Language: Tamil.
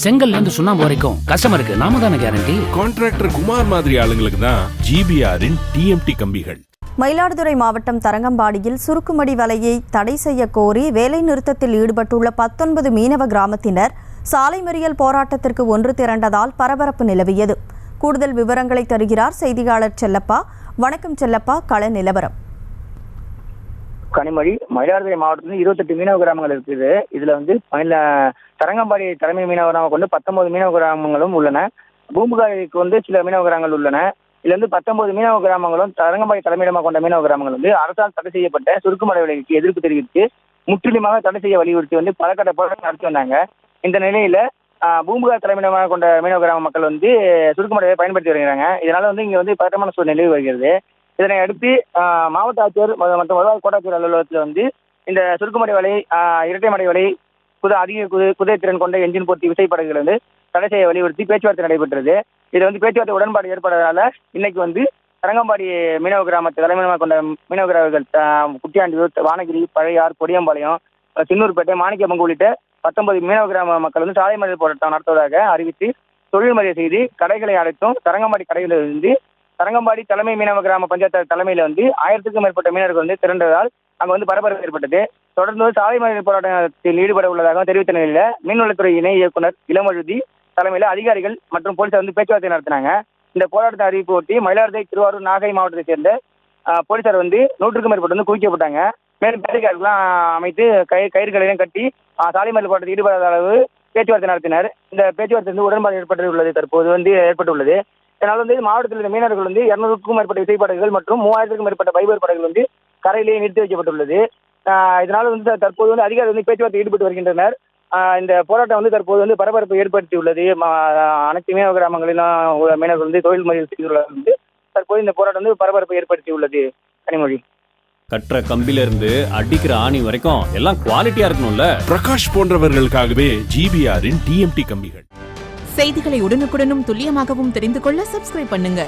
செங்கல்ல இருந்து சுண்ணாம்பு வரைக்கும் கஸ்டமருக்கு நாம தானே கேரண்டி. கான்ட்ராக்டர் குமார் மாதிரி ஆளுங்களுக்கு தான் ஜிபிஆரின் டிஎம்டி கம்பிகள். மயிலாடுதுறை மாவட்டம் தரங்கம்பாடியில் சுருக்குமடி வலையை தடை செய்ய கோரி வேலை நிறுத்தத்தில் ஈடுபட்டுள்ள 19 மீனவ கிராமத்தினர் சாலை மறியல் போராட்டத்திற்கு ஒன்று திரண்டதால் பரபரப்பு நிலவியது. கூடுதல் விவரங்களை தருகிறார் செய்தியாளர் செல்லப்பா. வணக்கம் செல்லப்பா, கள நிலவரம். கனிமொழி, மயிலாடுதுறை மாவட்டத்தில் 28 மீனவ கிராமங்கள் இருக்குது. இதுல தரங்கம்பாடி தலைமை மீனவ கிராமம் கொண்டு 19 மீனவ கிராமங்களும் உள்ளன. பூம்புகாரிக்கு சில மீனவ கிராமங்கள் உள்ளன. இதுல 19 மீனவ கிராமங்களும் தரங்கம்பாடி தலைமையிடமாக கொண்ட மீனவ கிராமங்கள் அரசால் தடை செய்யப்பட்ட சுருக்குமடை விலைக்கு எதிர்ப்பு தெரிவித்து முற்றிலுமாக தடை செய்ய வலியுறுத்தி பலகட்ட போராட்டம் நடத்தி வந்தாங்க. இந்த நிலையில பூம்புகார் தலைமையிடமாக கொண்ட மீனவ கிராம மக்கள் சுருக்குமடையை பயன்படுத்தி வருகிறாங்க. இதனால இங்க பதட்டமான சூழ்நிலை நிலவி வருகிறது. இதனை அடுத்து மாவட்ட ஆட்சியர் மற்றும் வருவாய் கோட்டாட்சியர் அலுவலகத்தில் இந்த சுருக்குமடை வலை, இரட்டை மடை வலை, அதிக குதிரைத்திறன் கொண்ட என்ஜின் போர்த்தி விசைப்படகுகள் தடை செய்ய வலியுறுத்தி பேச்சுவார்த்தை நடைபெற்றது. இது பேச்சுவார்த்தை உடன்பாடு ஏற்படுறதுனால இன்னைக்கு தரங்கம்பாடி மீனவ கிராமத்தை தலைமையிடமாக கொண்ட மீனவ கிராமங்கள் குட்டியாண்டியூர், வானகிரி, பழையார், கொடியம்பாளையம், சின்னூர்பேட்டை, மாணிக்கப்பங்கு உள்ளிட்ட 19 மீனவ கிராம மக்கள் சாலை மறியல் போராட்டம் நடத்துவதாக அறிவித்து தொழில் மறியல் செய்து கடைகளை அடைத்தும் தரங்கம்பாடி கடைகளில் தரங்கம்பாடி தலைமை மீனவ கிராம பஞ்சாயத்து தலைமையில 1000க்கும் மேற்பட்ட மீனவர்கள் திரண்டதால் அங்க பரபரப்பு ஏற்பட்டது. தொடர்ந்து சாலை மறியல் போராட்டத்தில் ஈடுபட உள்ளதாக தெரிவித்த நிலையில மீன்வளத்துறை இணை இயக்குனர் இளமழுதி தலைமையில அதிகாரிகள் மற்றும் போலீசார் பேச்சுவார்த்தை நடத்தினாங்க. இந்த போராட்டத்தை அறிவிப்பு ஒட்டி மயிலாடுதுறை, திருவாரூர், நாகை மாவட்டத்தை சேர்ந்த போலீசார் 100க்கும் மேற்பட்டு குவிக்கப்பட்டாங்க. மேலும் பேரிகார்டுலாம் அமைத்து கயிறுகளையும் கட்டி சாலை மறியல் போராட்டத்தில் ஈடுபடாத அளவு பேச்சுவார்த்தை நடத்தினர். இந்த பேச்சுவார்த்தை உடன்பாடு ஏற்பட்டுள்ளது தற்போது ஏற்பட்டுள்ளது. இதனால் மாவட்டத்தில் மீனவர்கள் 200க்கும் மேற்பட்ட விசைப்படகுகள் மற்றும் 3000க்கும் மேற்பட்ட பைபர் படகுகள் கரையிலேயே நிறுத்தி வைக்கப்பட்டுள்ளது. இதனால் தற்போது அதிகாரிகள் பேச்சுவார்த்தை ஈடுபட்டு வருகின்றனர். இந்த போராட்டம் தற்போது பரபரப்பு ஏற்படுத்தியுள்ளது. அனைத்து மீனவ கிராமங்களிலும் மீனவர்கள் தொழில் மறியல் செய்துள்ளது. தற்போது இந்த போராட்டம் பரபரப்பு ஏற்படுத்தியுள்ளது. கனிமொழி, கட்டுற கம்பில இருந்து அடிக்கிற ஆணி வரைக்கும் எல்லாம் குவாலிட்டியா இருக்கணும்ல. பிரகாஷ் போன்றவர்களுக்காகவே ஜிபிஆரின் டிஎம்டி கம்பிகள். செய்திகளை உடனுக்குடனும் துல்லியமாகவும் தெரிந்து கொள்ள சப்ஸ்கிரைப் பண்ணுங்க.